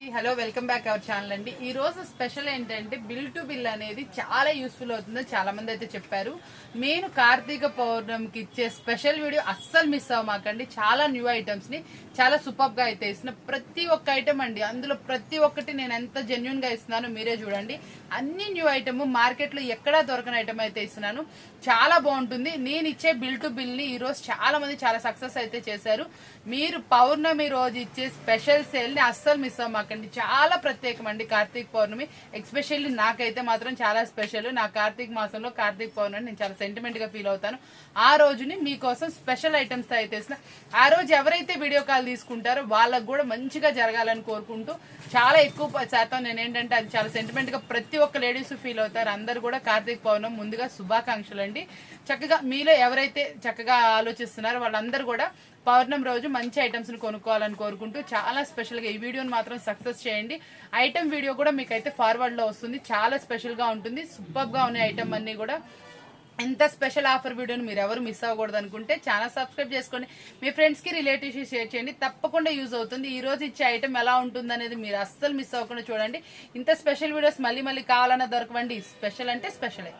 Hello welcome back our channel అండి. ఈ రోజు స్పెషల్ ఏంటంటే బిల్ టు బిల్ అనేది చాలా యూస్ఫుల్ అవుతుందని చాలా మంది అయితే చెప్పారు. నేను కార్తీక పౌర్ణమికి ఇచ్చే స్పెషల్ వీడియో అస్సలు మిస్ అవ్వమాకండి. చాలా న్యూ ఐటమ్స్ ని చాలా సూపర్ గా అయితే ఇస్తున్నా. ప్రతి ఒక్క ఐటమ్ అండి, అందులో ప్రతి ఒక్కటి నేను ఎంత జెన్యున్ గా ఇస్తున్నానో మీరే చూడండి. అన్ని న్యూ ఐటమ్, మార్కెట్ లో ఎక్కడా దొరకని ఐటమ్ అయితే ఇస్తున్నాను. చాలా బాగుంటుంది. నేను ఇచ్చే బిల్ టు బిల్ ని ఈ రోజు చాలా మంది చాలా సక్సెస్ అయితే చేశారు. మీరు పౌర్ణమి రోజు ఇచ్చే స్పెషల్ సేల్ ని అస్సలు మిస్ అవ్వమాకండి. చాలా ప్రత్యేకం అండి కార్తీక పౌర్ణమి. ఎస్పెషల్లీ నాకైతే మాత్రం చాలా స్పెషల్. నా కార్తీక మాసంలో కార్తీక పౌర్ణమి నేను చాలా సెంటిమెంట్ గా ఫీల్ అవుతాను. ఆ రోజుని మీకోసం స్పెషల్ ఐటమ్స్ అయితే ఇస్తున్నా. ఆ రోజు ఎవరైతే వీడియో కాల్ తీసుకుంటారో వాళ్ళకు కూడా మంచిగా జరగాలని కోరుకుంటూ చాలా ఎక్కువ శాతం నేను ఏంటంటే అది చాలా సెంటిమెంట్ గా ప్రతి ఒక్క లేడీస్ ఫీల్ అవుతారు. అందరు కూడా కార్తీక పౌర్ణమి ముందుగా శుభాకాంక్షలు అండి. చక్కగా మీలో ఎవరైతే చక్కగా ఆలోచిస్తున్నారో వాళ్ళందరూ కూడా పౌర్ణమి రోజు మంచి ఐటమ్స్ ని కొనుక్కోవాలని కోరుకుంటూ చాలా స్పెషల్ గా ఈ వీడియోని మాత్రం సక్సెస్ చేయండి. ఐటమ్ వీడియో కూడా మీకైతే ఫార్వర్డ్ లో వస్తుంది. చాలా స్పెషల్ గా ఉంటుంది. సూపర్ గా ఉన్నాయి ఐటమ్ అన్ని కూడా. ఎంత స్పెషల్ ఆఫర్ వీడియోని మీరు ఎవరు మిస్ అవ్వకూడదు అనుకుంటే ఛానల్ సబ్స్క్రైబ్ చేసుకోండి. మీ ఫ్రెండ్స్ కి రిలేటివ్స్ షేర్ చేయండి. తప్పకుండా యూజ్ అవుతుంది. ఈ రోజు ఇచ్చే ఐటమ్ ఎలా ఉంటుంది అనేది మీరు అస్సలు మిస్ అవ్వకుండా చూడండి. ఇంత స్పెషల్ వీడియోస్ మళ్ళీ మళ్ళీ కావాలన్నా దొరకవండి. స్పెషల్ అంటే స్పెషలే.